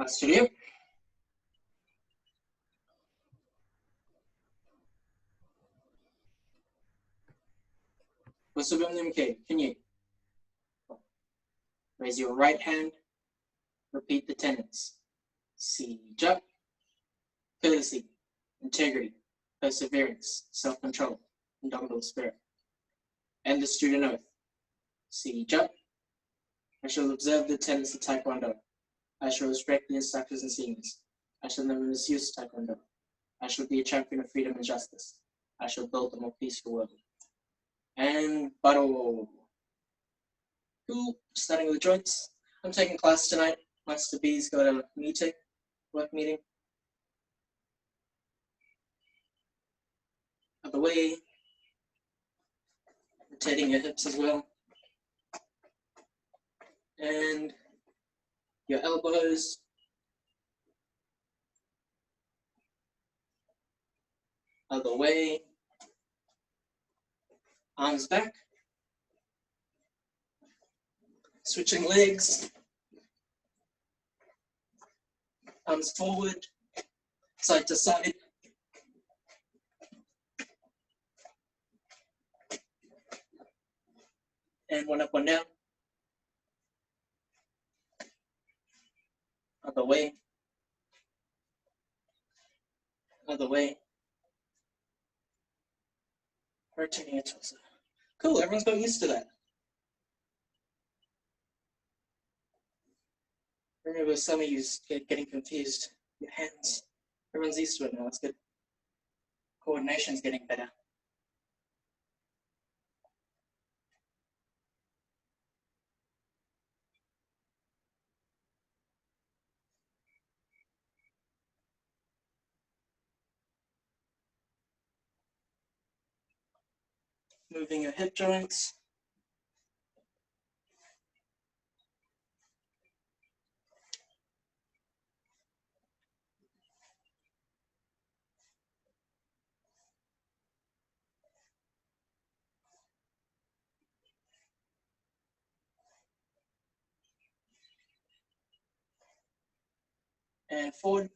Studio. Usubimnim K. Continue. Raise your right hand. Repeat the tenets. Sija. Courtesy, integrity, perseverance, self-control, indomitable spirit. And the student oath. Sija. I shall observe the tenets of Taekwondo. I shall respect the instructors and seniors. I shall never misuse Taekwondo. I shall be a champion of freedom and justice. I shall build a more peaceful world. And Baro. Cool. Starting with the joints. I'm taking class tonight. Master B's got a meeting, work meeting. Out the way. Rotating your hips as well. And your elbows. Other way. Arms back. Switching legs. Arms forward. Side to side. And one up, one down. Other way. Other way. Rotating your torso. Cool, everyone's got used to that. Remember, some of you getting confused. Your hands. Everyone's used to it now. That's good. Coordination's getting better. Moving your hip joints. And forward.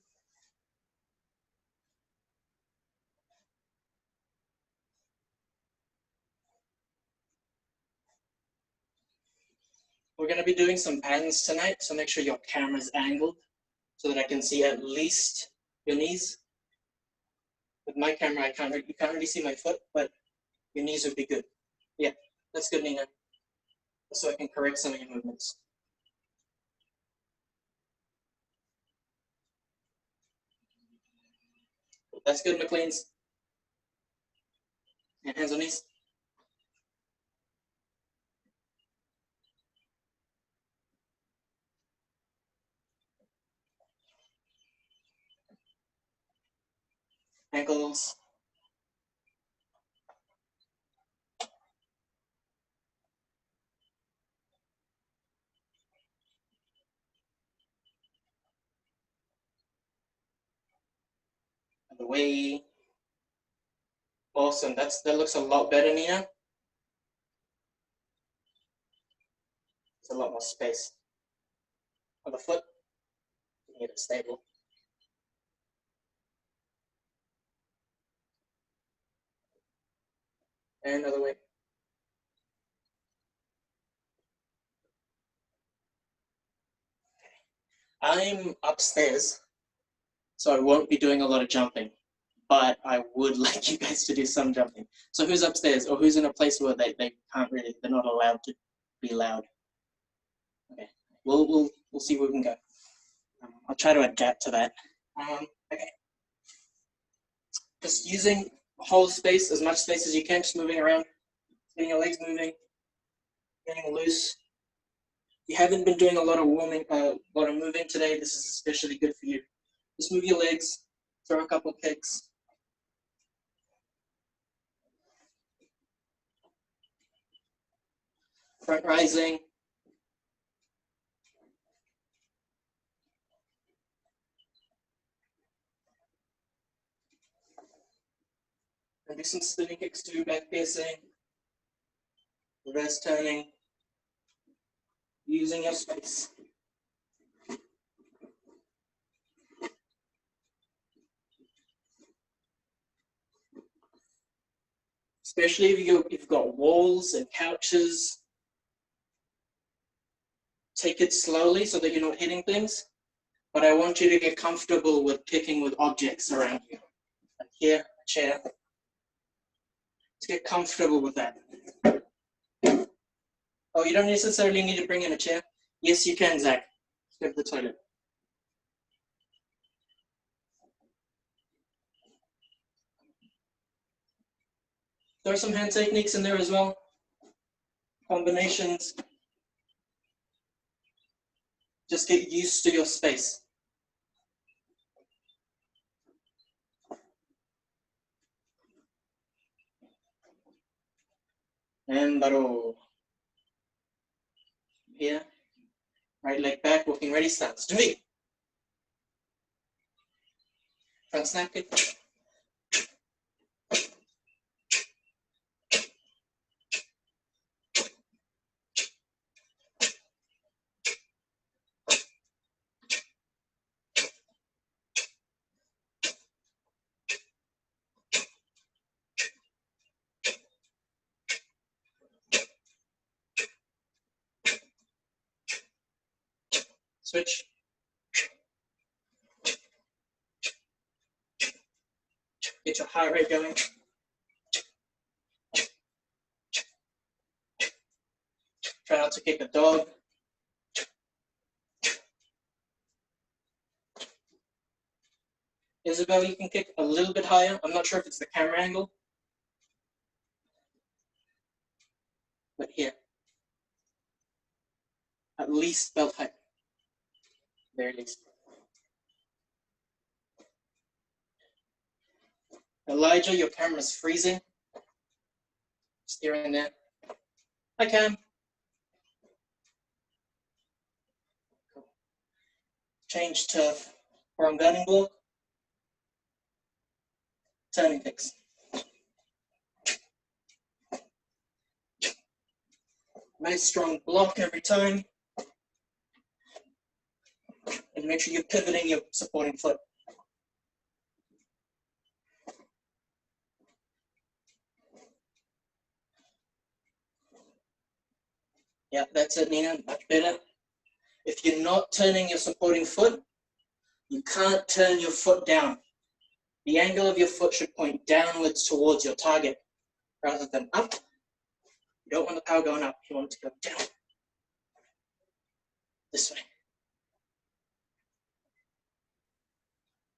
We're going to be doing some pans tonight, so make sure your camera's angled so that I can see at least your knees. With my camera, you can't really see my foot, but your knees would be good. Yeah, that's good, Nina. So I can correct some of your movements. That's good, McLean's. And hands on knees. Ankles. The way. Awesome. That looks a lot better, Nina. There's a lot more space on the foot. You get it stable. And other way. I'm upstairs, so I won't be doing a lot of jumping, but I would like you guys to do some jumping. So who's upstairs or who's in a place where they can't really, they're not allowed to be loud? Okay, we'll see where we can go. I'll try to adapt to that. Okay. Just using whole space, as much space as you can, just moving around, getting your legs moving, getting loose. You haven't been doing a lot of moving today. This is especially good for you. Just move your legs, throw a couple kicks. Front rising. And do some spinning kicks too, back piercing, reverse turning, using your space. especially if you've got walls and couches. Take it slowly so that you're not hitting things, but I want you to get comfortable with kicking with objects around you. Like here, a chair. To get comfortable with that. Oh, you don't necessarily need to bring in a chair. Yes, you can, Zach. Let's go to the toilet. There are some hand techniques in there as well. Combinations. Just get used to your space. And baro. Here. Right leg back, walking ready, stance. To me. Front snap kick. Switch. Get your heart rate going. Try not to kick a dog. Isabel, you can kick a little bit higher. I'm not sure if it's the camera angle. But here. At least belt height. Very least. Elijah, your camera's freezing. Steer in there. I can. Cool. Change to forearm guiding block. Turning kicks. Nice strong block every time. And make sure you're pivoting your supporting foot. Yeah, that's it, Nina. Much better. If you're not turning your supporting foot, you can't turn your foot down. The angle of your foot should point downwards towards your target rather than up. You don't want the power going up. You want it to go down. This way.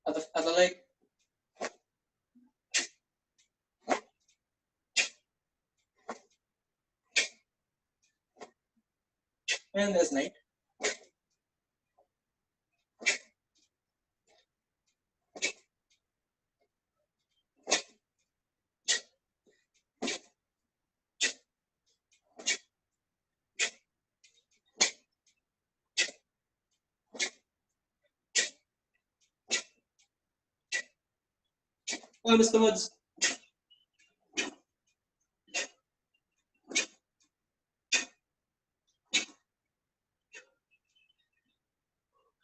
Other leg. And there's Nate. Hello, Mr. Woods.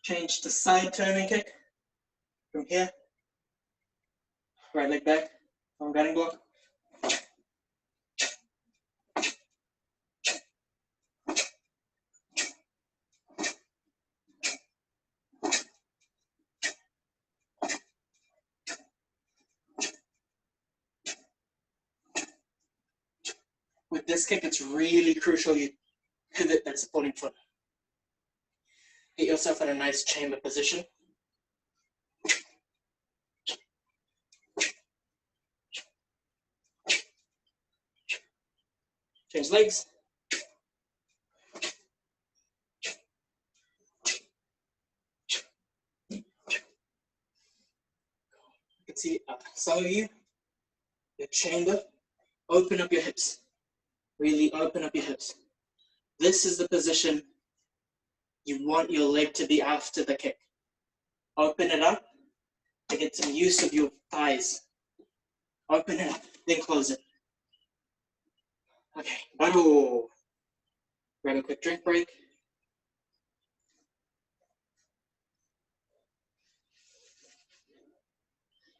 Change to side turning kick from here. Right leg back, forearm guiding block. With this kick, it's really crucial you pivot that supporting foot. Get yourself in a nice chamber position. Change legs. You can see some of you, your chamber, open up your hips. Really open up your hips. This is the position you want your leg to be after the kick. Open it up to get some use of your thighs. Open it up, then close it. Okay, baro. Grab a quick drink break.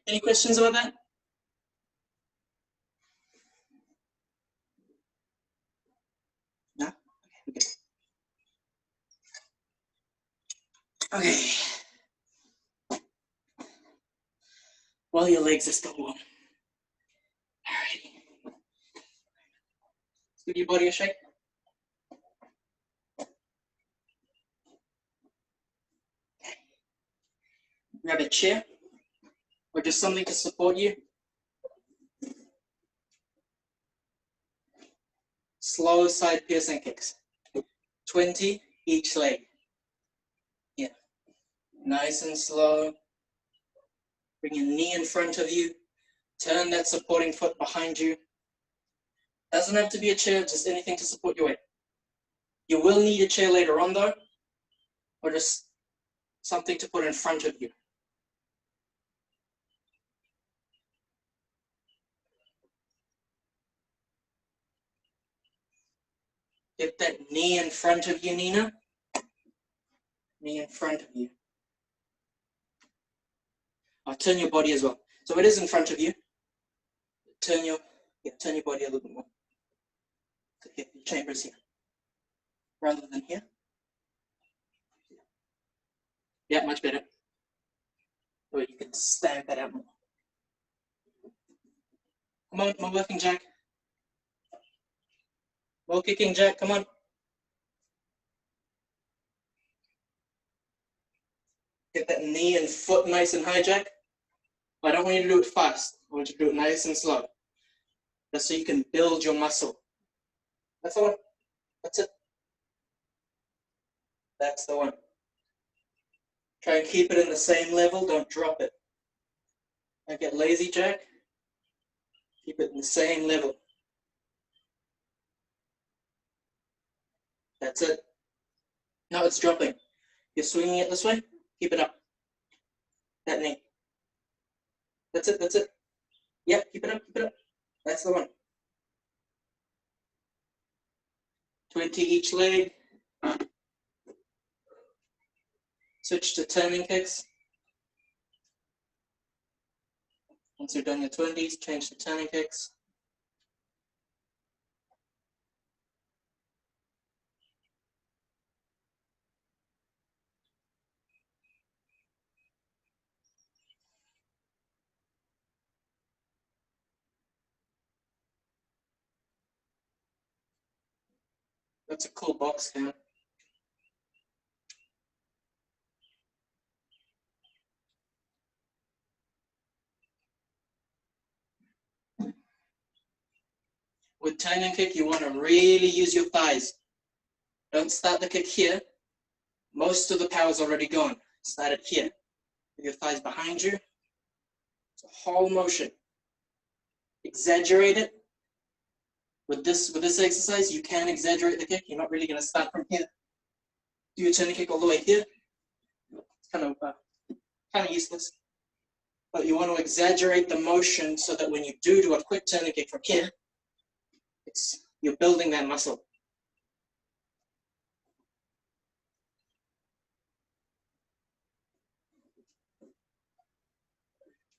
Any questions about that? Okay. While your legs are still warm. Alrighty. Let's give your body a shake. Grab a chair or just something to support you. Slow side piercing kicks. 20 each leg. Yeah. Nice and slow. Bring your knee in front of you. Turn that supporting foot behind you. Doesn't have to be a chair, just anything to support your weight. You will need a chair later on though, or just something to put in front of you. Get that knee in front of you, Nina. Knee in front of you. I'll turn your body as well. So it is in front of you. Turn your body a little bit more. Okay, the chamber is here. Rather than here. Yeah, much better. Or you can stand that out more. Come on, more working jack. More kicking jack, come on. Get that knee and foot nice and high, Jack. I don't want you to do it fast. I want you to do it nice and slow. That's so you can build your muscle. That's the one. That's it. That's the one. Try and keep it in the same level. Don't drop it. Don't get lazy, Jack. Keep it in the same level. That's it. Now it's dropping. You're swinging it this way. Keep it up. That knee. That's it. That's it. Yeah, keep it up. Keep it up. That's the one. 20 each leg. Switch to turning kicks. Once you're done your 20s, change to turning kicks. That's a cool box count. With turning kick, you want to really use your thighs. Don't start the kick here. Most of the power is already gone. Start it here. With your thighs behind you. It's a whole motion. Exaggerate it. With this exercise, you can exaggerate the kick. You're not really going to start from here. Do your turning kick all the way here. It's kind of useless. But you want to exaggerate the motion so that when you do a quick turning kick from here, you're building that muscle.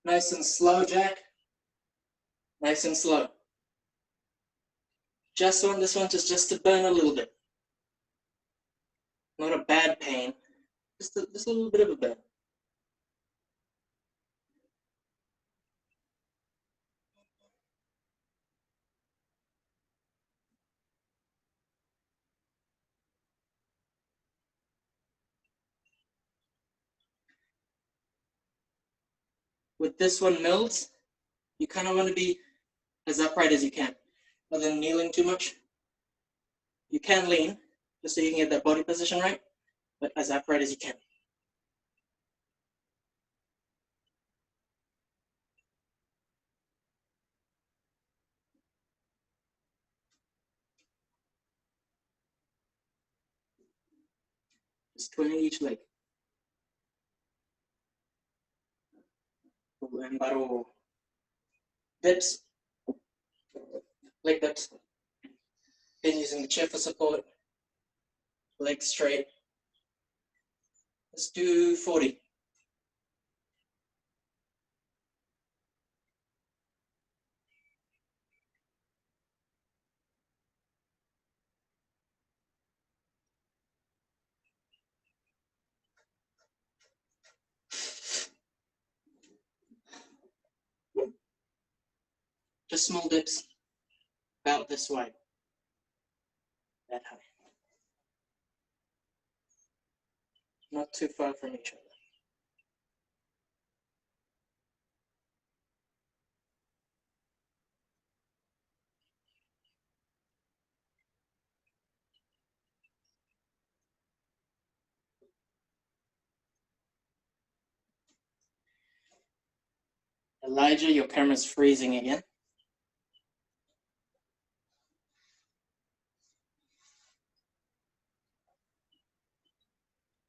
Nice and slow, Jack. Nice and slow. Just want this one just to burn a little bit. Not a bad pain, just a little bit of a burn. With this one, Mills, you kind of want to be as upright as you can, rather than kneeling too much. You can lean, just so you can get that body position right, but as upright as you can. Just 20 each leg. And baro. Dips, leg dips. Then using the chair for support, legs straight. Let's do 40. Just small dips, about this wide, that high. Not too far from each other. Elijah, your camera's freezing again.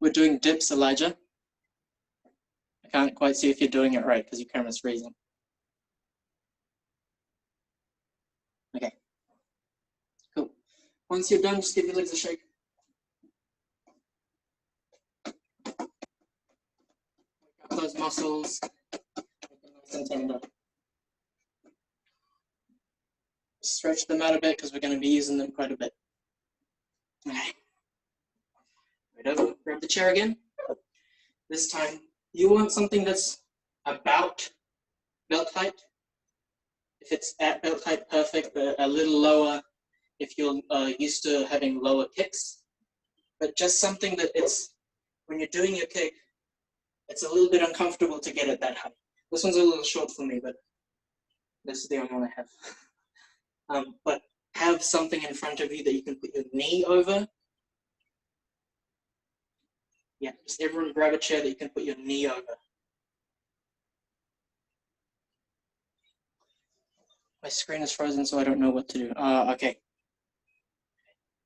We're doing dips, Elijah. I can't quite see if you're doing it right because your camera's freezing. Okay. Cool. Once you're done, just give your legs a shake. Wake up those muscles. Make them nice and tender. Stretch them out a bit because we're going to be using them quite a bit. Okay. Right over. Grab the chair again. This time, you want something that's about belt height. If it's at belt height, perfect, but a little lower if you're used to having lower kicks. But just something that it's, when you're doing your kick, it's a little bit uncomfortable to get it that high. This one's a little short for me, but this is the only one I have. But have something in front of you that you can put your knee over. Yeah, just everyone grab a chair that you can put your knee over. My screen is frozen, so I don't know what to do. Okay.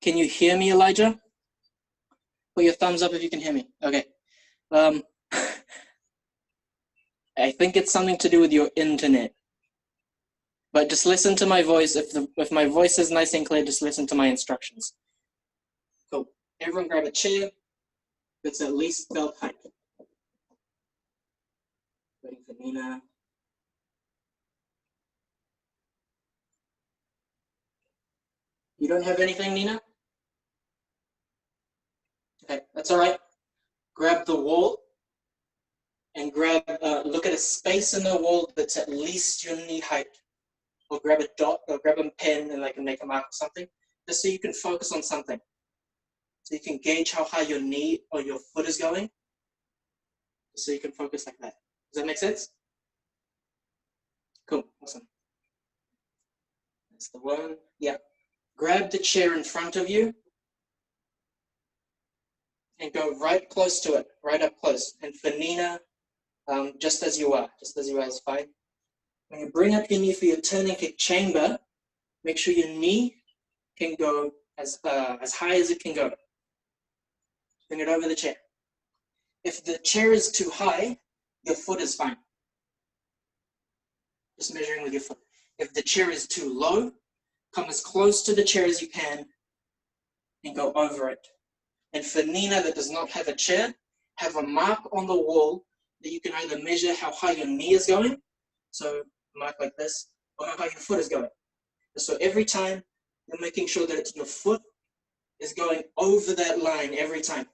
Can you hear me, Elijah? Put your thumbs up if you can hear me. Okay. I think it's something to do with your internet. But just listen to my voice. If my voice is nice and clear, just listen to my instructions. Cool. Everyone grab a chair that's at least belt height. Waiting for Nina. You don't have anything, Nina? Okay, that's all right. Grab the wall and grab, look at a space in the wall that's at least your knee height. Or grab a dot or grab a pen and make a mark or something, just so you can focus on something. So you can gauge how high your knee or your foot is going. So you can focus like that. Does that make sense? Cool, awesome. That's the one. Yeah. Grab the chair in front of you and go right close to it, right up close. And for Nina, just as you are is fine. When you bring up your knee for your turning kick chamber, make sure your knee can go as high as it can go. Bring it over the chair. If the chair is too high, your foot is fine. Just measuring with your foot. If the chair is too low, come as close to the chair as you can and go over it. And for Nina that does not have a chair, have a mark on the wall that you can either measure how high your knee is going, so a mark like this, or how high your foot is going. So every time you're making sure that your foot is going over that line every time.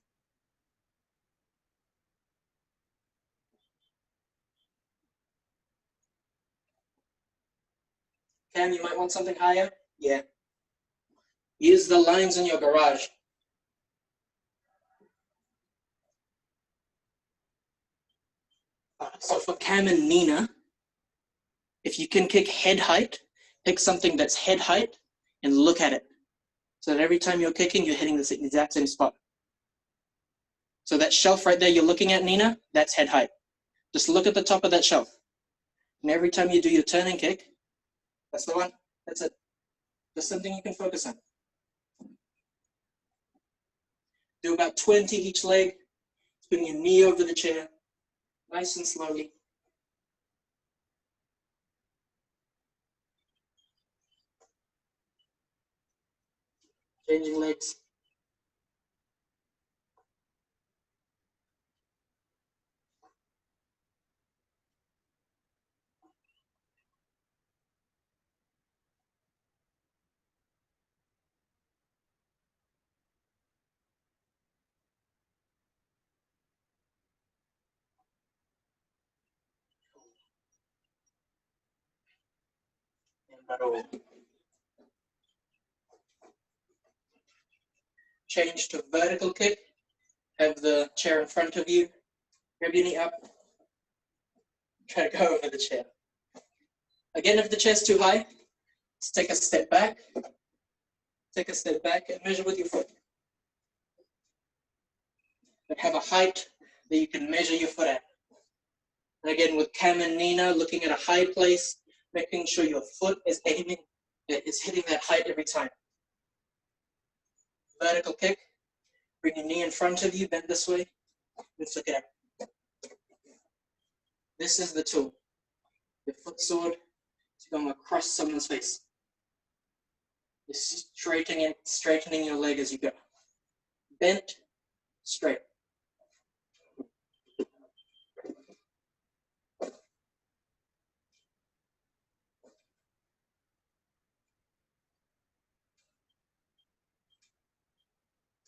Cam, you might want something higher? Yeah. Use the lines in your garage. So for Cam and Nina, if you can kick head height, pick something that's head height and look at it. So that every time you're kicking, you're hitting the exact same spot. So that shelf right there you're looking at, Nina, that's head height. Just look at the top of that shelf. And every time you do your turn and kick, that's the one. That's it. Just something you can focus on. Do about 20 each leg. Putting your knee over the chair, nice and slowly. Changing legs. And baro. Change to vertical kick. Have the chair in front of you. Grab your knee up. Try to go over the chair. Again, if the chair's too high, let's take a step back. Take a step back and measure with your foot. But have a height that you can measure your foot at. And again, with Cam and Nina, looking at a high place, making sure your foot is aiming, is hitting that height every time. Vertical kick. Bring your knee in front of you, bend this way, and flick it up. This is the tool. Your foot sword is going across someone's face. You're straightening your leg as you go. Bent, straight.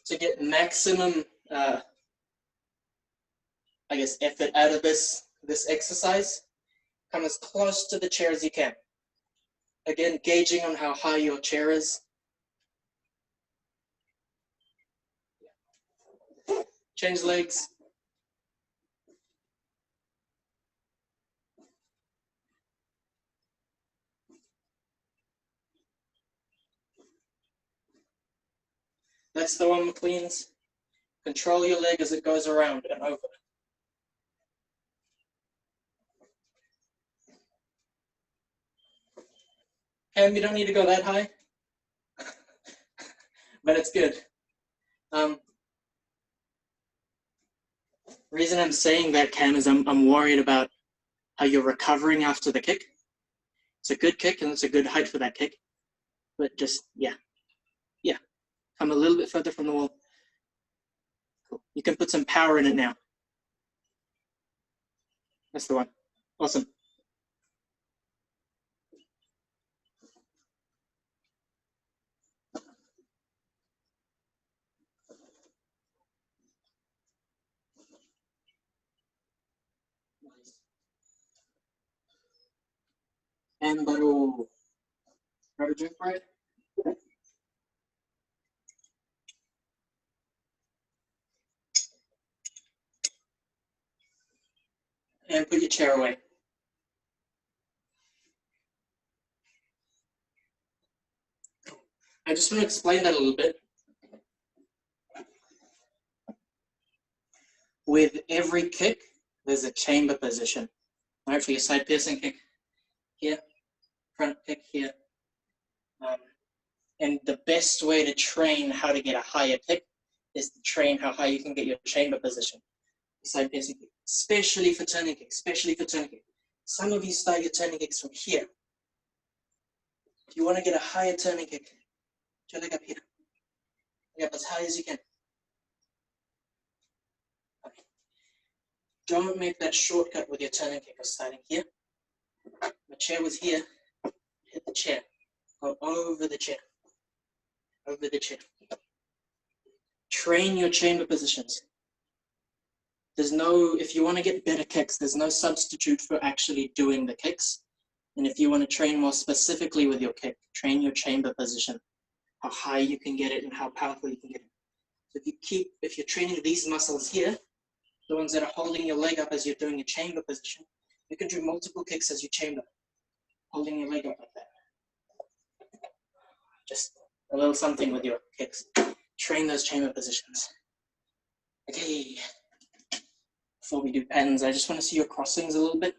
To get maximum, effort out of this exercise, come as close to the chair as you can. Again, gauging on how high your chair is. Change legs. That's the one, McLean's. Control your leg as it goes around and over. Cam, you don't need to go that high, but it's good. Reason I'm saying that, Cam, is I'm worried about how you're recovering after the kick. It's a good kick and it's a good height for that kick, but just, yeah. Come a little bit further from the wall. Cool. You can put some power in it now. That's the one. Awesome. And baro. Grab a drink for it. And put your chair away. I just want to explain that a little bit. With every kick, there's a chamber position. All right, for your side piercing kick here, front kick here. And the best way to train how to get a higher kick is to train how high you can get your chamber position. Side piercing kick, especially for turning kicks, Some of you start your turning kicks from here. If you want to get a higher turning kick, put your leg up here. Leg up as high as you can. Okay. Don't make that shortcut with your turning kick of starting here. The chair was here. Hit the chair. Go over the chair. Over the chair. Train your chamber positions. If you want to get better kicks, there's no substitute for actually doing the kicks. And if you want to train more specifically with your kick, train your chamber position, how high you can get it and how powerful you can get it. So if you're training these muscles here, the ones that are holding your leg up as you're doing your chamber position, you can do multiple kicks as you chamber, holding your leg up like that. Just a little something with your kicks. Train those chamber positions. Okay. Before we do patterns, I just want to see your crossings a little bit.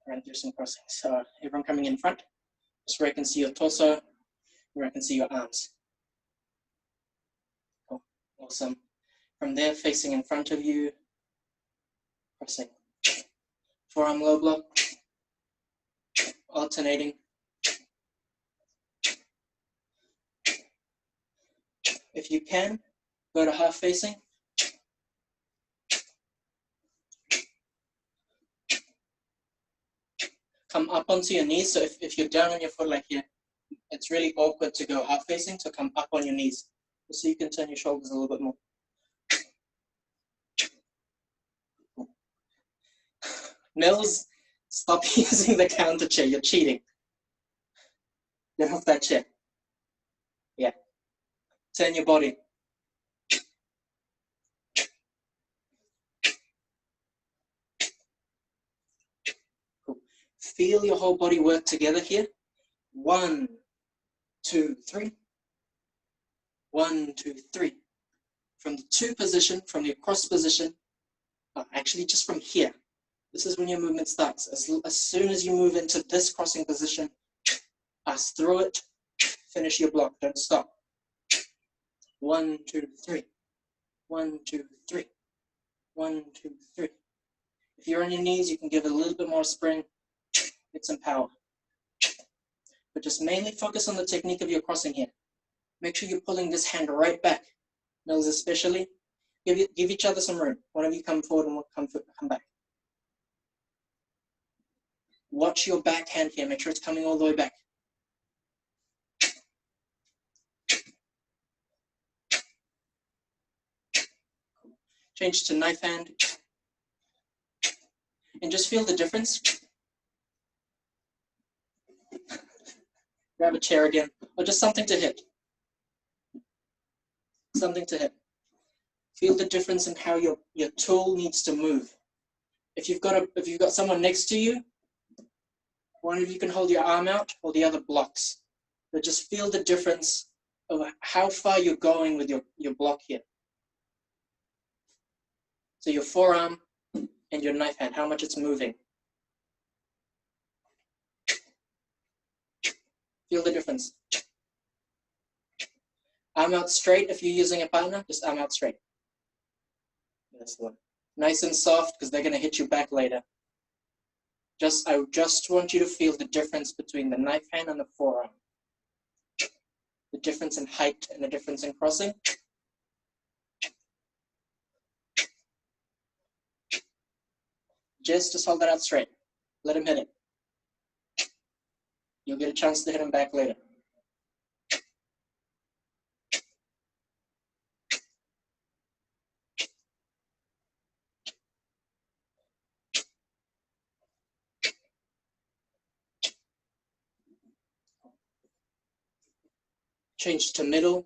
Run through some crossings. So everyone coming in front, just where I can see your torso, where I can see your arms. Cool. Awesome. From there, facing in front of you, crossing. Forearm low block, alternating. If you can, go to half facing. Come up onto your knees. So if you're down on your foot like here, it's really awkward to go half facing, so come up on your knees. So you can turn your shoulders a little bit more. Mills, stop using the counter chair, you're cheating. Get off that chair. Yeah. Turn your body. Cool. Feel your whole body work together here. 1, 2, 3. 1, 2, 3. From the 2 position, from your cross position, actually just from here. This is when your movement starts. As soon as you move into this crossing position, pass through it, finish your block, don't stop. 1, 2, 3. 1, 2, 3. 1, 2, 3. If you're on your knees, you can give it a little bit more spring, get some power. But just mainly focus on the technique of your crossing here. Make sure you're pulling this hand right back. Mills especially. Give each other some room. One of you come forward and come back. Watch your back hand here. Make sure it's coming all the way back. Change to knife hand. And just feel the difference. Grab a chair again, or just something to hit. Something to hit. Feel the difference in how your tool needs to move. If you've got someone next to you, one of you can hold your arm out, or the other blocks. But just feel the difference of how far you're going with your block here. So your forearm and your knife hand, how much it's moving. Feel the difference. Arm out straight. If you're using a partner, just arm out straight. That's the one. Nice and soft, because they're going to hit you back later. I just want you to feel the difference between the knife hand and the forearm. The difference in height and the difference in crossing. Just hold that out straight. Let him hit it. You'll get a chance to hit him back later. Change to middle.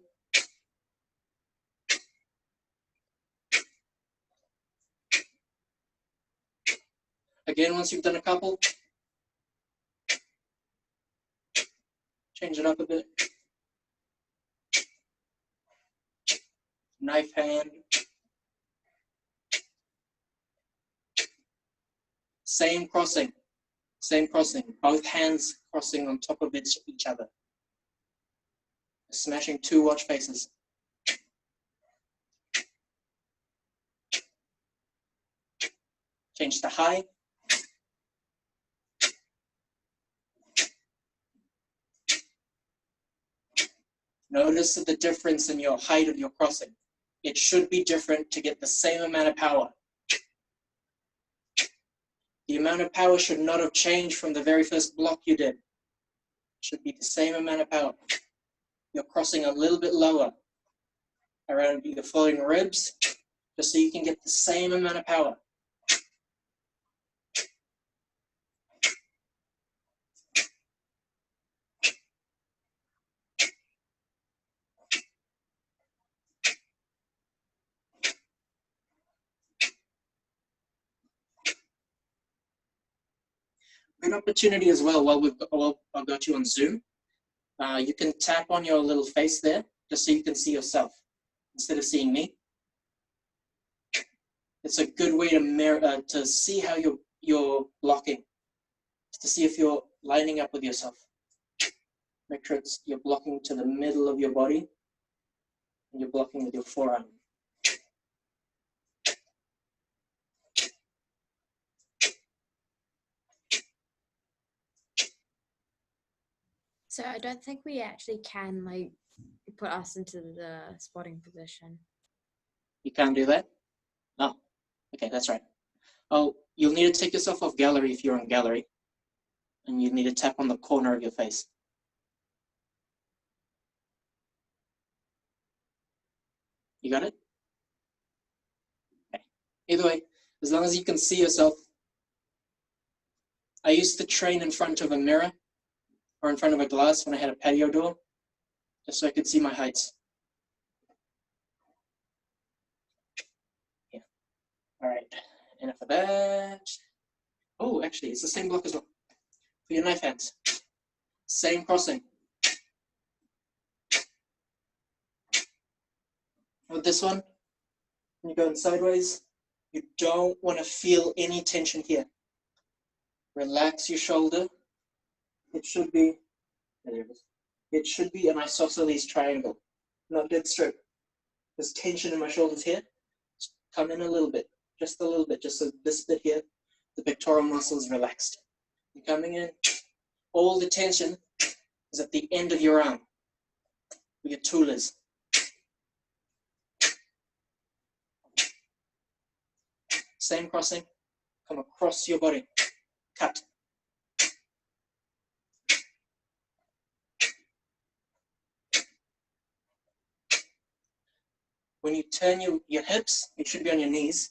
Again, once you've done a couple, change it up a bit. Knife hand. Same crossing. Same crossing. Both hands crossing on top of each other. Smashing 2 watch faces. Change to high. Notice the difference in your height of your crossing. It should be different to get the same amount of power. The amount of power should not have changed from the very first block you did. It should be the same amount of power. You're crossing a little bit lower around the floating ribs, just so you can get the same amount of power. Good opportunity as well while I've got you on Zoom. You can tap on your little face there, just so you can see yourself instead of seeing me. It's a good way to see how you're blocking, to see if you're lining up with yourself. Make sure you're blocking to the middle of your body, and you're blocking with your forearm. So I don't think we actually can put us into the spotting position. You can't do that? Oh, okay, that's right. Oh, you'll need to take yourself off gallery if you're on gallery. And you need to tap on the corner of your face. You got it? Okay. Either way, as long as you can see yourself. I used to train in front of a mirror or in front of a glass when I had a patio door, just so I could see my heights. Yeah. All right, enough of that. Oh, actually, it's the same block as well. For your knife hands, same crossing. With this one, when you're going sideways, you don't want to feel any tension here. Relax your shoulder. It should be, there it is. It should be an isosceles triangle, not dead straight. There's tension in my shoulders here. Just come in a little bit, just so this bit here, the pectoral muscle is relaxed. You're coming in, all the tension is at the end of your arm, where your tool is. Same crossing, come across your body, cut. When you turn your hips, it should be on your knees,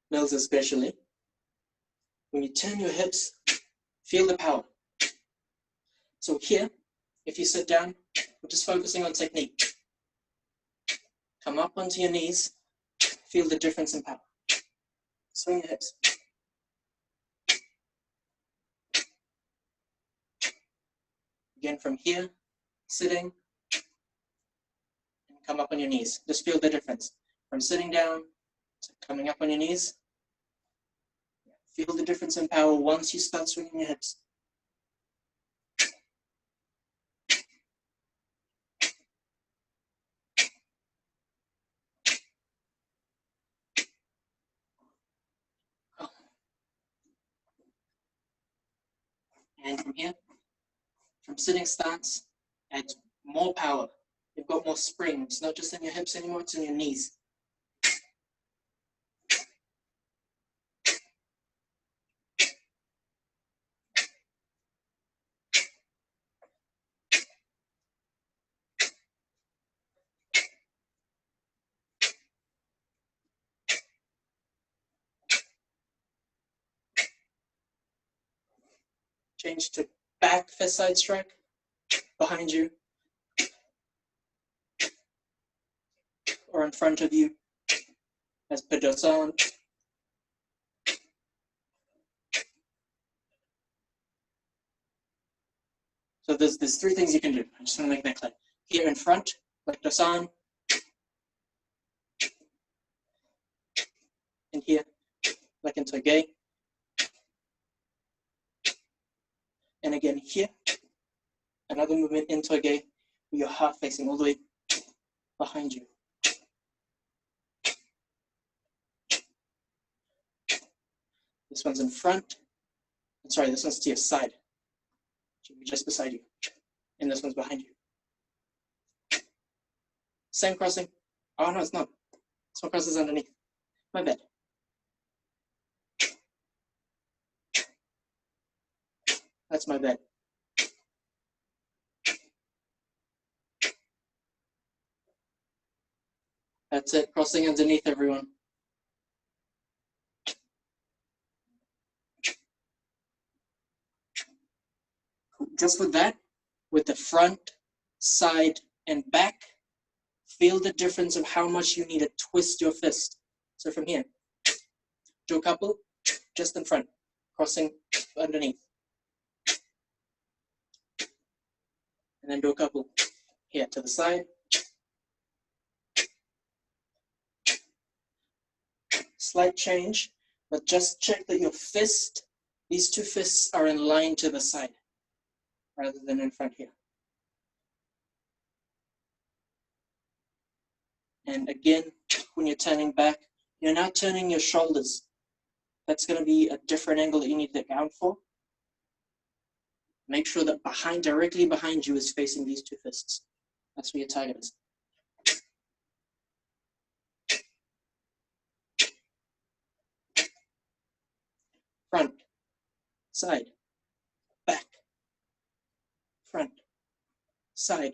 males especially. When you turn your hips, feel the power. So here, if you sit down, we're just focusing on technique. Come up onto your knees, feel the difference in power. Swing your hips. Again, from here, sitting, and come up on your knees. Just feel the difference. From sitting down to coming up on your knees, feel the difference in power once you start swinging your hips. And from here, from sitting stance, add more power. You've got more spring. It's not just in your hips anymore, it's in your knees. Change to back fist side strike, behind you, or in front of you, as Padosan. So there's three things you can do. I just want to make that clear. Here in front, like Dosan, and here, like into a gay. And again here, another movement into a gay, with your heart facing all the way behind you. This one's in front. I'm sorry, this one's to your side. Should be just beside you. And this one's behind you. Same crossing. Oh no, it's not. This one crosses underneath. My bad. That's my bad. That's it, crossing underneath, everyone. Just with that, with the front, side, and back, feel the difference of how much you need to twist your fist. So from here, do a couple, just in front, crossing underneath. And then do a couple here to the side. Slight change, but just check that your fist, these two fists are in line to the side, rather than in front here. And again, when you're turning back, you're now turning your shoulders. That's going to be a different angle that you need to account for. Make sure that directly behind you is facing these two fists. That's where your target is. Front, side, back. Front, side,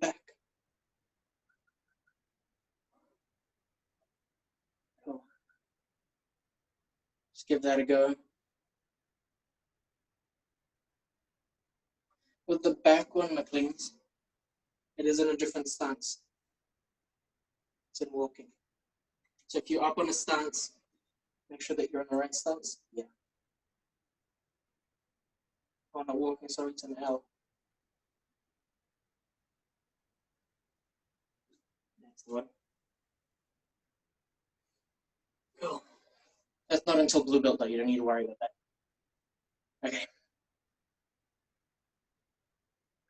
back. Cool. Just give that a go. back on McLean's. It is in a different stance. It's in walking. So if you're up on a stance, make sure that you're in the right stance. Yeah. Oh, not walking, sorry, it's an L. That's the one. Cool. That's not until blue belt though, you don't need to worry about that. Okay.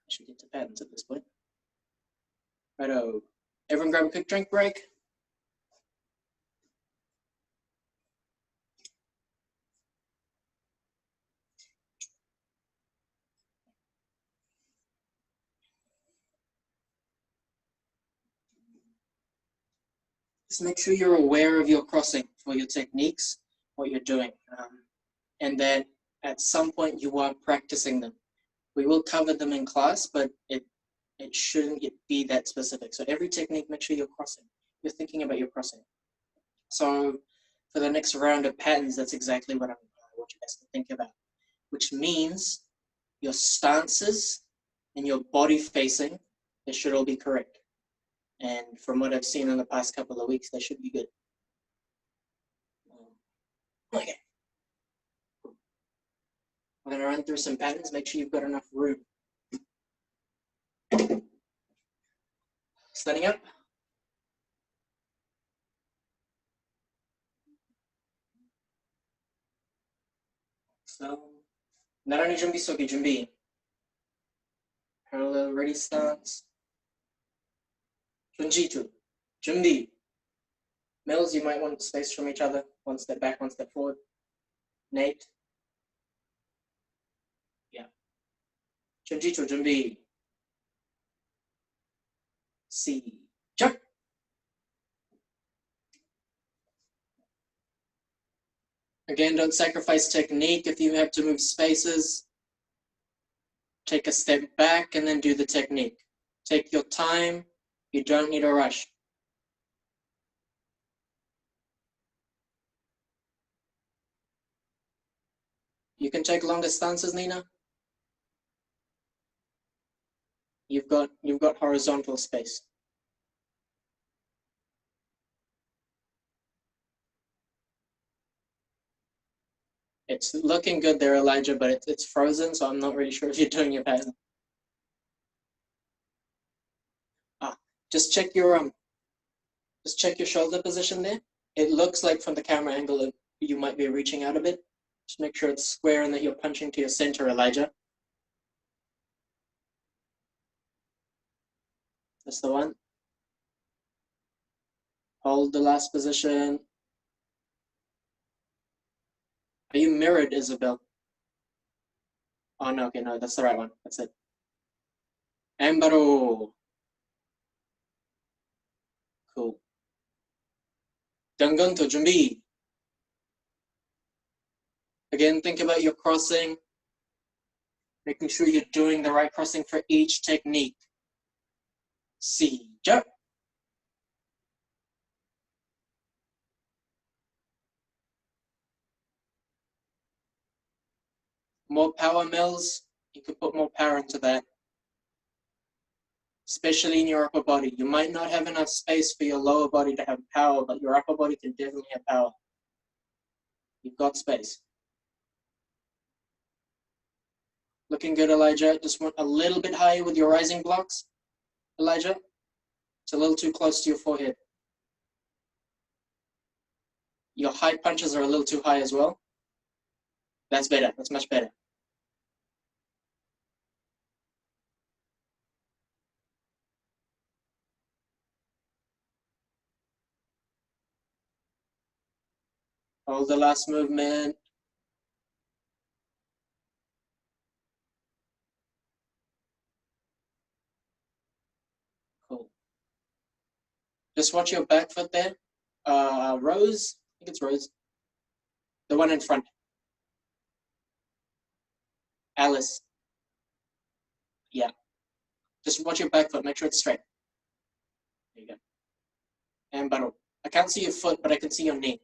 I should get to patterns at this point. Righto. Everyone grab a quick drink break. Just make sure you're aware of your crossing for your techniques, what you're doing, and that at some point you are practicing them. We will cover them in class, but it shouldn't be that specific. So every technique, make sure you're crossing. You're thinking about your crossing. So for the next round of patterns, that's exactly what I want you guys to think about, which means your stances and your body facing, they should all be correct. And from what I've seen in the past couple of weeks, they should be good. Okay. We're going to run through some patterns. Make sure you've got enough room. Standing up. So, Narani Jumbi Soki Jumbi. Parallel ready stance. Junjitu. Jumbi. Males, you might want space from each other. One step back, one step forward. Nate. Yeah. Junjitu Jumbi. C. Jump. Again, don't sacrifice technique if you have to move spaces. Take a step back and then do the technique. Take your time. You don't need a rush. You can take longer stances, Nina. You've got horizontal space. It's looking good there, Elijah, but it's frozen, so I'm not really sure if you're doing your pattern. Just check your shoulder position there. It looks like from the camera angle you might be reaching out a bit. Just make sure it's square and that you're punching to your center, Elijah. That's the one. Hold the last position. Are you mirrored, Isabel? Oh no, okay, no, that's the right one. That's it. Ambaro. Cool. Danganto Jumbi. Again, think about your crossing, making sure you're doing the right crossing for each technique. C, jump. More power mills, you can put more power into that, especially in your upper body. You might not have enough space for your lower body to have power, but your upper body can definitely have power. You've got space. Looking good, Elijah. Just want a little bit higher with your rising blocks, Elijah. It's a little too close to your forehead. Your high punches are a little too high as well. That's better. That's much better. Hold the last movement. Cool. Just watch your back foot there. Rose, I think it's Rose. The one in front. Alice. Yeah. Just watch your back foot. Make sure it's straight. There you go. And Baro. I can't see your foot, but I can see your knee.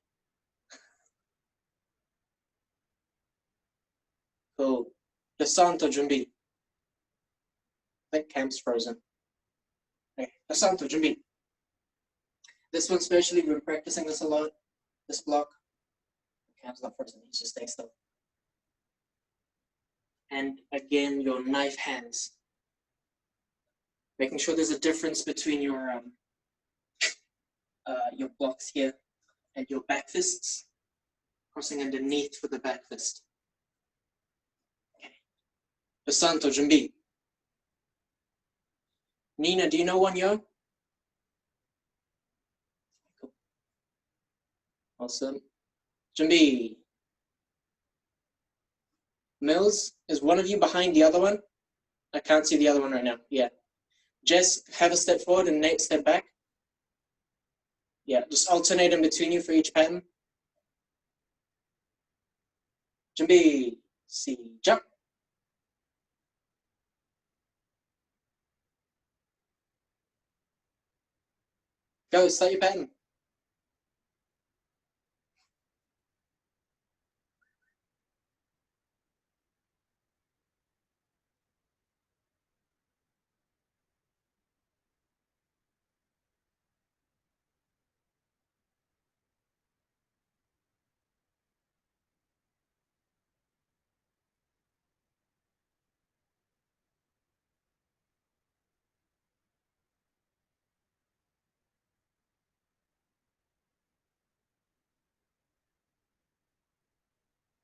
Cool. The Santo Jumbi. think Cam's frozen. Okay, Asanto, Jimmy. This one especially, we've been practicing this a lot. This block. Cam's not frozen, he's just staying still. And again, your knife hands. Making sure there's a difference between your blocks here and your back fists. Crossing underneath for the back fist. Okay. Asanto, Jimbi. Nina, do you know one yo? Cool. Awesome. Jimbi. Mills, is one of you behind the other one? I can't see the other one right now. Yeah. Jess, have a step forward and Nate step back. Yeah, just alternate in between you for each pattern. Jimbi, see, jump. Go, start your pattern.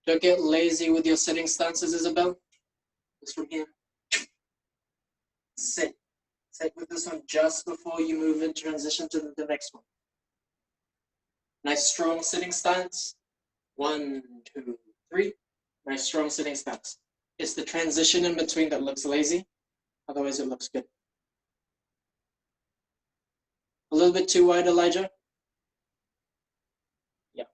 Don't get lazy with your sitting stances, Isabel. Just from here. Sit. Sit with this one just before you move in transition to the next one. Nice strong sitting stance. 1, 2, 3. Nice strong sitting stance. It's the transition in between that looks lazy. Otherwise it looks good. A little bit too wide, Elijah. Yeah.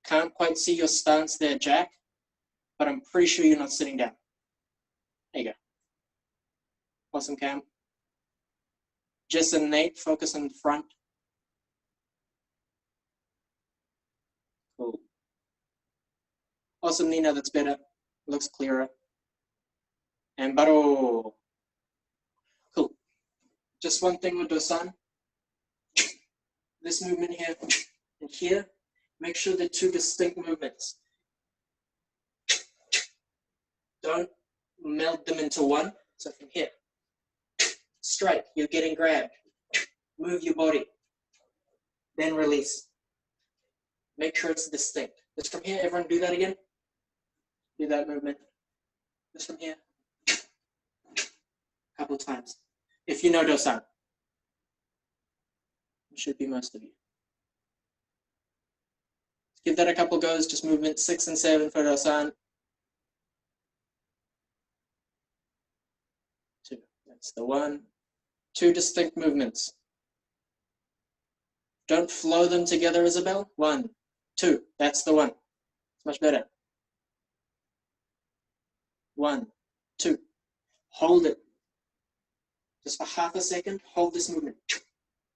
Can't quite see your stance there, Jack, but I'm pretty sure you're not sitting down. There you go. Awesome, Cam. Jess and Nate, focus on the front. Cool. Awesome, Nina, that's better. Looks clearer. And Baro. Cool. Just one thing with Dosan. This movement here and here, make sure they're two distinct movements. Don't meld them into one. So from here, strike, you're getting grabbed. Move your body. Then release. Make sure it's distinct. Just from here, everyone do that again. Do that movement. Just from here. A couple times. If you know Dosan. It should be most of you. Give that a couple goes, just movement 6 and 7 for Dosan. 2, that's the one. 2 distinct movements. Don't flow them together, Isabel. 1, 2, that's the one. It's much better. 1, 2, hold it. Just for half a second, hold this movement.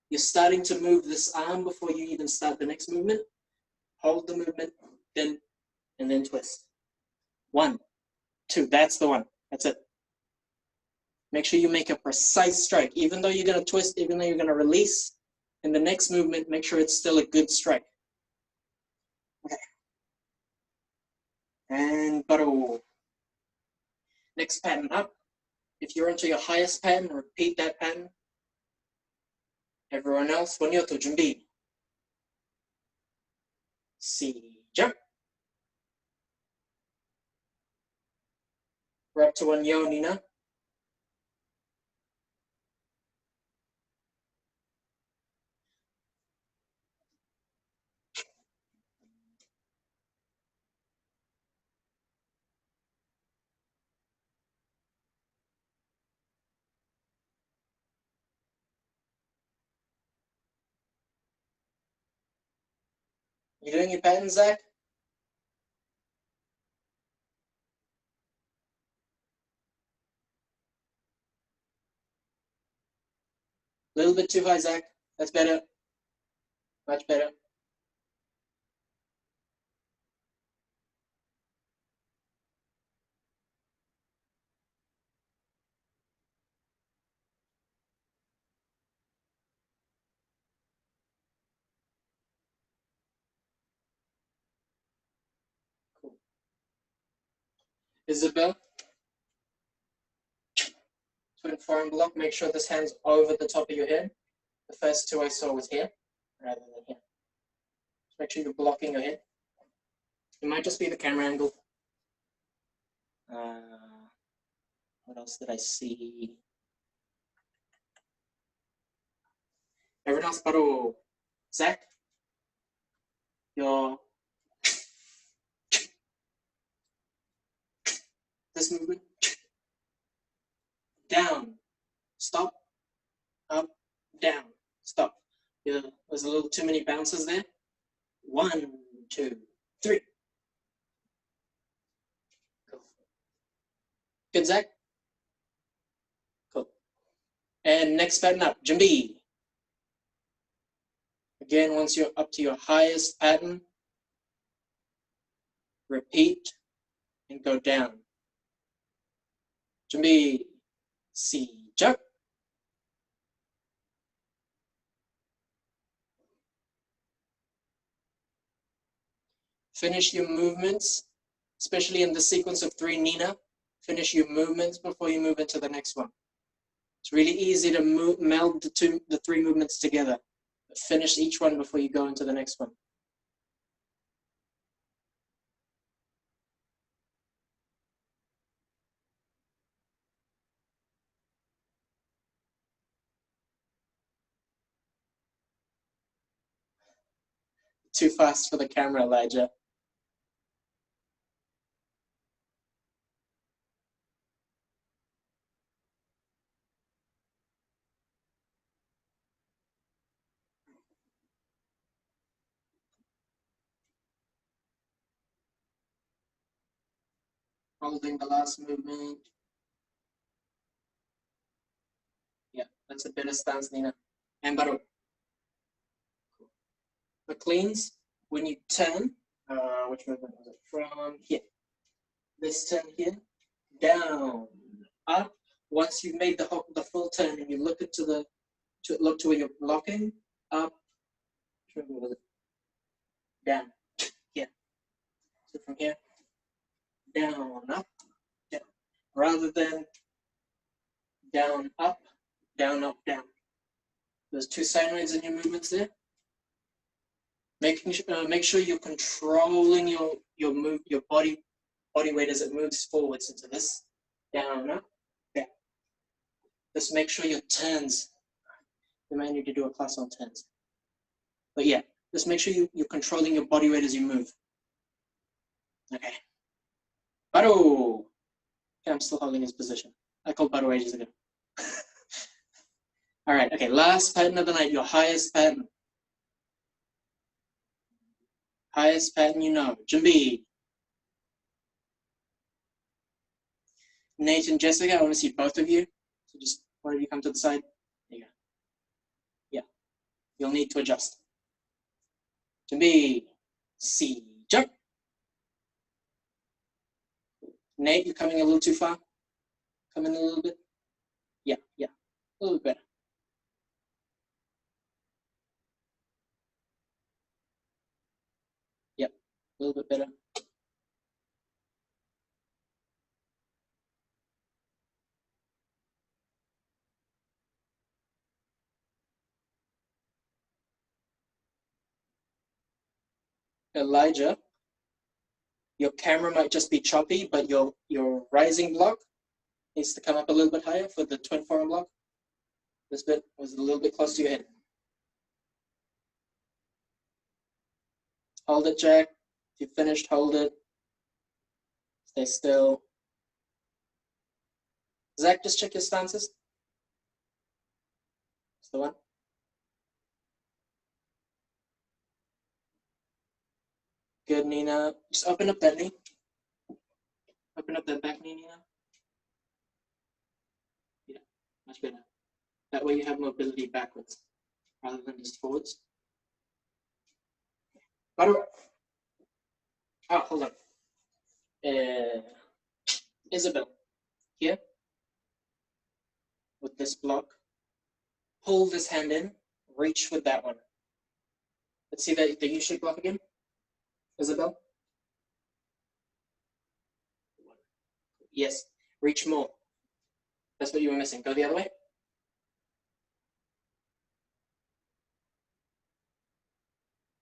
You're starting to move this arm before you even start the next movement. Hold the movement, then, and then twist. 1, 2, that's the one. That's it. Make sure you make a precise strike. Even though you're going to twist, even though you're going to release, in the next movement, make sure it's still a good strike. Okay. And Baro. Next pattern up. If you're into your highest pattern, repeat that pattern. Everyone else, Wanyoto Jumbi. See, jump. We're up to Wanyo, Nina. You doing your pattern, Zach? A little bit too high, Zach. That's better. Much better. Isabel. Twin forearm block. Make sure this hand's over the top of your head. The first two I saw was here rather than here. Just make sure you're blocking your head. It might just be the camera angle. What else did I see? Everyone else, paro. Zach, your this movement. Down, stop, up, down, stop. Yeah, there's a little too many bounces there. 1, 2, 3. Cool. Good, Zach? Cool. And next pattern up, Jambi. Again, once you're up to your highest pattern, repeat and go down. Jambi, si, jump. Finish your movements, especially in the sequence of 3 Nina. Finish your movements before you move into the next one. It's really easy to meld the 3 movements together. But finish each one before you go into the next one. Too fast for the camera, Elijah. Holding the last movement. Yeah, that's a better stance, Nina. And Baru. The cleans, when you turn, which movement was it? From here. This turn here, down, up. Once you've made the full turn and you look to where you're blocking, up. Which movement was it? Down. Here. So from here, down, up, down. Rather than down, up, down, up, down. There's 2 sinoids in your movements there. Make sure you're controlling your body weight as it moves forwards into this. Down, up, down. Just make sure your turns. We might need to do a class on turns. But yeah, just make sure you're controlling your body weight as you move. Okay. Baru. Okay, I'm still holding his position. I called Baru ages ago. All right, okay, last pattern of the night, your highest pattern. Highest pattern you know, Jambi. Nate and Jessica, I want to see both of you. So just, one of you come to the side. There you go. Yeah, you'll need to adjust. Jambi, si, jump. Nate, you're coming a little too far. Come in a little bit. Yeah, a little bit better. Yep, a little bit better. Elijah, your camera might just be choppy, but your rising block needs to come up a little bit higher for the twin forearm block. This bit was a little bit close to your head. Hold it, Jack. If you've finished, hold it. Stay still. Zach, just check your stances. That's the one. Good, Nina. Just open up that knee. Open up that back knee, Nina. Yeah, much better. That way you have mobility backwards rather than just forwards. Baru. Oh, hold on. Isabel, here, with this block. Pull this hand in, reach with that one. Let's see the U-shaped block again. Isabel. Yes. Reach more. That's what you were missing. Go the other way.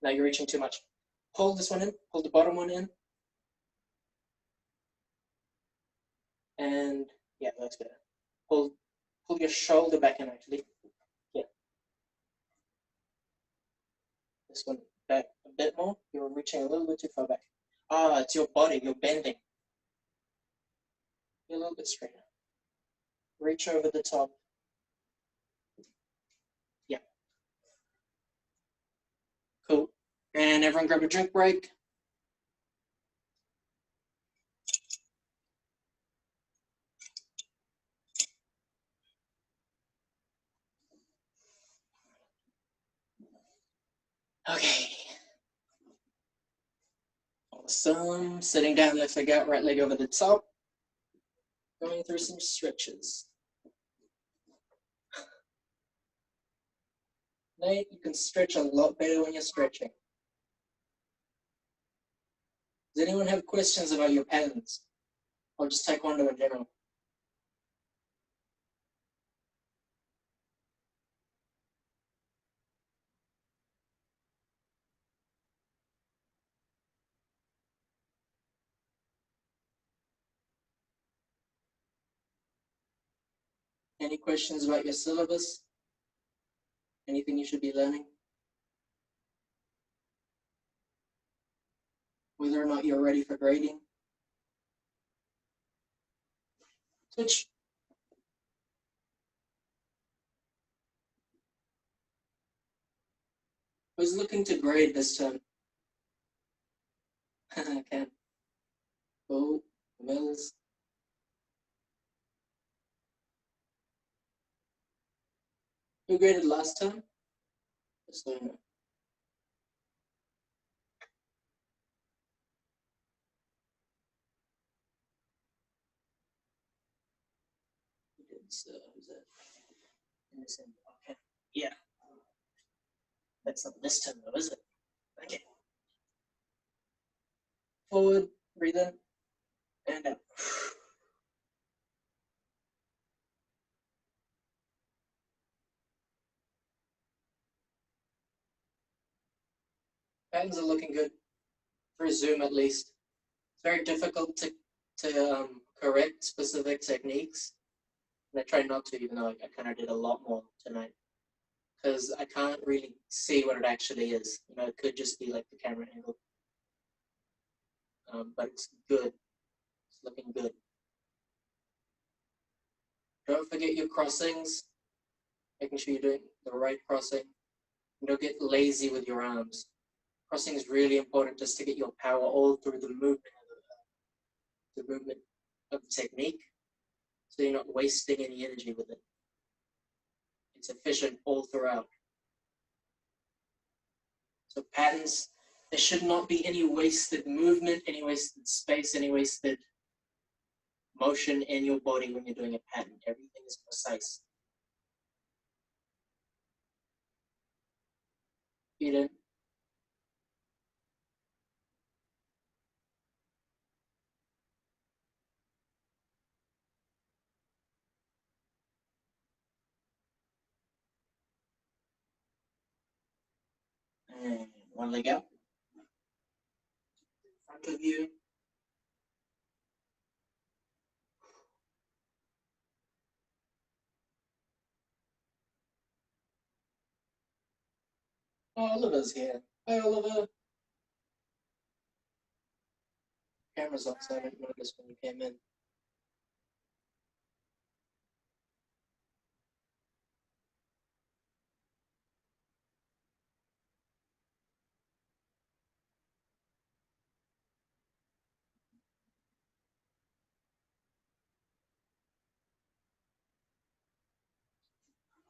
Now you're reaching too much. Hold this one in. Hold the bottom one in. And yeah, that's better. Pull your shoulder back in, actually. Yeah. This one back a bit more. You're reaching a little bit too far back. Ah, it's your body. You're bending. You're a little bit straighter. Reach over the top. Yeah. Cool. And everyone grab a drink break. Okay. Awesome. Sitting down, left leg out, right leg over the top. Going through some stretches. Nate, you can stretch a lot better when you're stretching. Does anyone have questions about your patterns? Or just taekwondo in general? Any questions about your syllabus? Anything you should be learning? Whether or not you're ready for grading? Switch. Who's looking to grade this term? Okay. Oh, Mills. Who graded last term? Just so you know. Who's that? Okay. Yeah. That's not this term though, is it? Okay. Forward, breathe in, and out. Patterns are looking good, for Zoom at least. It's very difficult to correct specific techniques. And I try not to, even though I kind of did a lot more tonight. Because I can't really see what it actually is. You know, it could just be like the camera angle. But it's good. It's looking good. Don't forget your crossings. Making sure you're doing the right crossing. And don't get lazy with your arms. Crossing is really important just to get your power all through the movement of the technique. So you're not wasting any energy with it. It's efficient all throughout. So patterns, there should not be any wasted movement, any wasted space, any wasted motion in your body when you're doing a pattern. Everything is precise. Feet in. And one leg out. Front of you. Oliver's here. Hi, Oliver. Camera's off, so I didn't notice when you came in.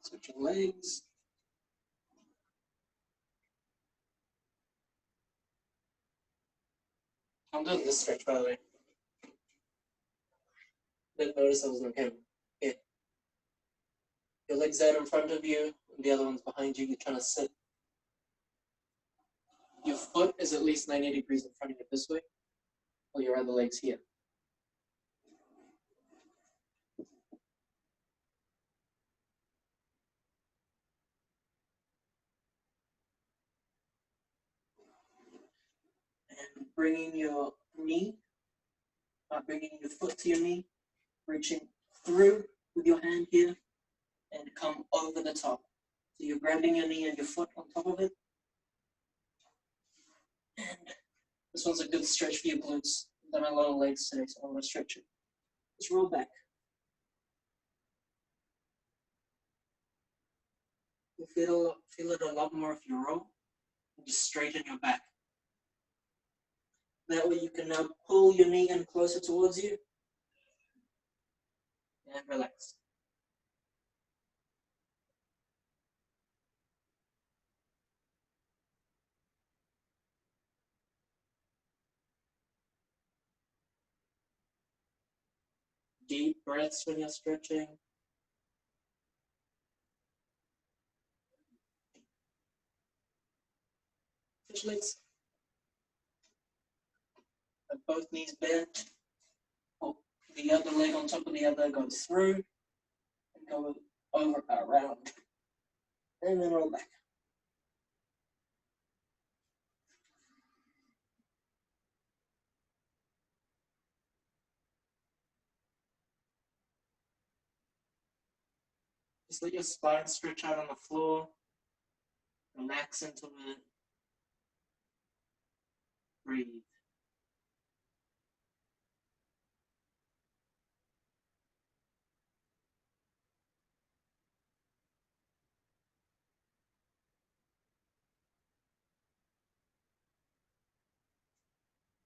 Switching legs. I'm doing this stretch, by the way. Didn't notice I was on camera. Yeah. Your legs out in front of you, and the other one's behind you. You're trying to sit. Your foot is at least 90 degrees in front of you this way, while your other leg's here. bringing your knee, bringing your foot to your knee, reaching through with your hand here, and come over the top. So you're grabbing your knee and your foot on top of it. And this one's a good stretch for your glutes. I've done a lot of legs today, so I'm going to stretch it. Just roll back. You'll feel it a lot more if you roll. And just straighten your back. That way you can now pull your knee in closer towards you. And relax. Deep breaths when you're stretching. Fish legs. Have both knees bent. Pull the other leg on top of the other, go through, and go over, around. And then roll back. Just let your spine stretch out on the floor. Relax into it. Breathe.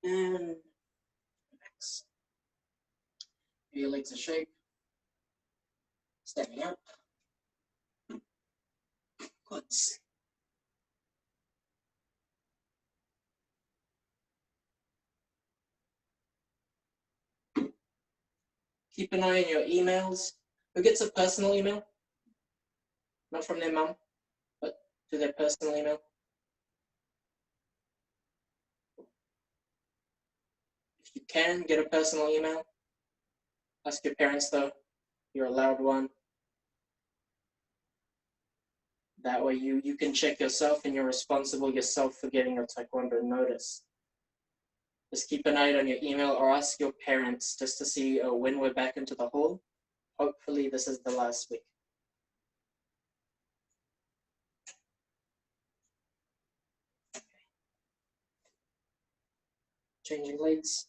And relax. Give your legs a shake. Standing up. Quads. Keep an eye on your emails. Who gets a personal email? Not from their mum, but to their personal email. If you can, get a personal email. Ask your parents though. You're allowed one. That way you can check yourself and you're responsible yourself for getting your Taekwondo notice. Just keep an eye on your email or ask your parents just to see when we're back into the hall. Hopefully this is the last week. Changing legs.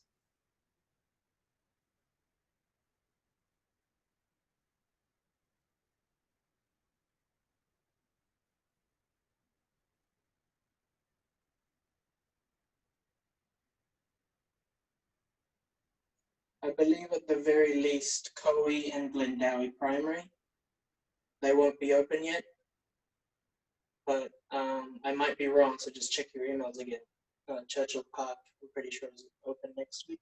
I believe at the very least, Koe and Glendowie Primary, they won't be open yet, but I might be wrong, so just check your emails again. Churchill Park, I'm pretty sure is open next week.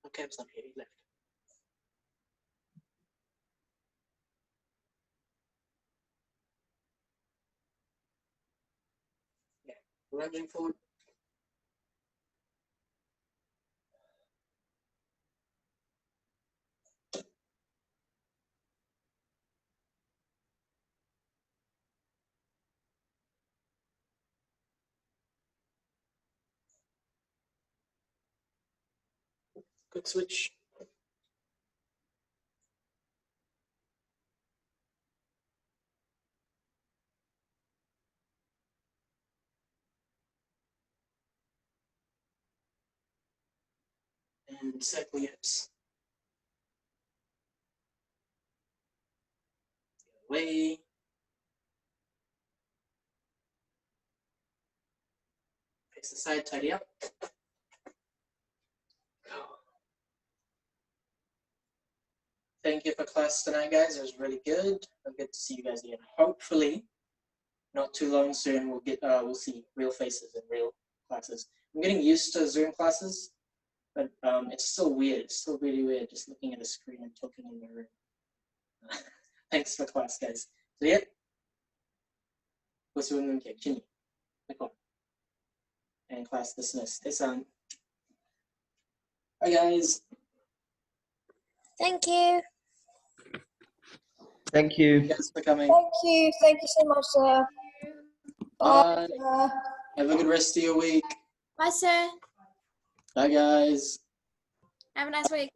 Okay, I'm not here, he left. Yeah, lunging forward. Quick switch. And circle your hips. Away. Face the side, tidy up. Thank you for class tonight, guys. It was really good. I'll get to see you guys again. Hopefully, not too long soon, we'll see real faces in real classes. I'm getting used to Zoom classes, but it's still weird. It's still really weird just looking at a screen and talking in the room. Thanks for class, guys. So yeah, and class dismissed. Hi guys. Thank you. Thank you. Thank you guys for coming. Thank you. Thank you so much, sir. Bye. Have a good rest of your week. Bye, sir. Bye, guys. Have a nice week.